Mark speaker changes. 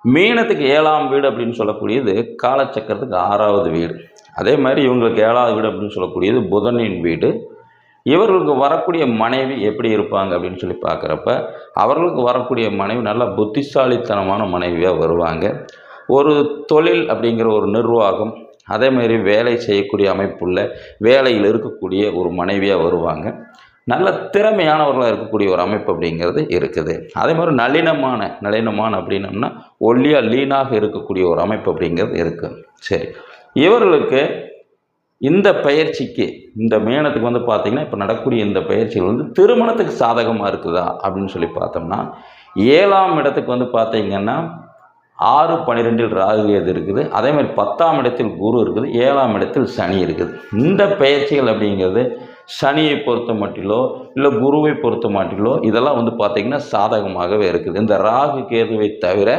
Speaker 1: மீனத்துக்கு 7ஆம் வீடு அப்படின்னு சொல்லக்கூடியது காலச்சக்கரத்துக்கு 6வது வீடு. அதே மாதிரி இவங்களுக்கு 7வது வீடு அப்படின்னு சொல்லக்கூடியது புதனின் வீடு. இவர்களுக்கு வரக்கூடிய மனைவி எப்படி இருப்பாங்க அப்படின்னு சொல்லி பார்க்குறப்ப, அவர்களுக்கு வரக்கூடிய மனைவி நல்ல புத்திசாலித்தனமான மனைவியாக வருவாங்க. ஒரு தொழில் அப்படிங்கிற ஒரு நிர்வாகம், அதேமாதிரி வேலை செய்யக்கூடிய அமைப்புள்ள வேலையில் இருக்கக்கூடிய ஒரு மனைவியாக வருவாங்க. நல்ல திறமையானவர்களாக இருக்கக்கூடிய ஒரு அமைப்பு அப்படிங்கிறது இருக்குது. அதே மாதிரி நளினமான அப்படின்னம்னா ஒல்லியாக லீனாக இருக்கக்கூடிய ஒரு அமைப்பு அப்படிங்கிறது இருக்குது. சரி, இவர்களுக்கு இந்த பயிற்சிக்கு, இந்த மீனத்துக்கு வந்து பார்த்திங்கன்னா இப்போ நடக்கக்கூடிய இந்த பயிற்சிகள் வந்து திருமணத்துக்கு சாதகமாக இருக்குதா அப்படின்னு சொல்லி பார்த்தோம்னா, 7ஆம் இடத்துக்கு வந்து பார்த்திங்கன்னா 6-12 ராகு கேது இருக்குது. அதே மாதிரி 10ஆம் இடத்தில் குரு இருக்குது, 7ஆம் இடத்தில் சனி இருக்குது. இந்த பயிற்சிகள் அப்படிங்கிறது சனியை பொறுத்த மட்டிலோ இல்லை குருவை பொறுத்த மட்டிலோ இதெல்லாம் வந்து பார்த்திங்கன்னா சாதகமாகவே இருக்குது. இந்த ராகு கேதுவை தவிர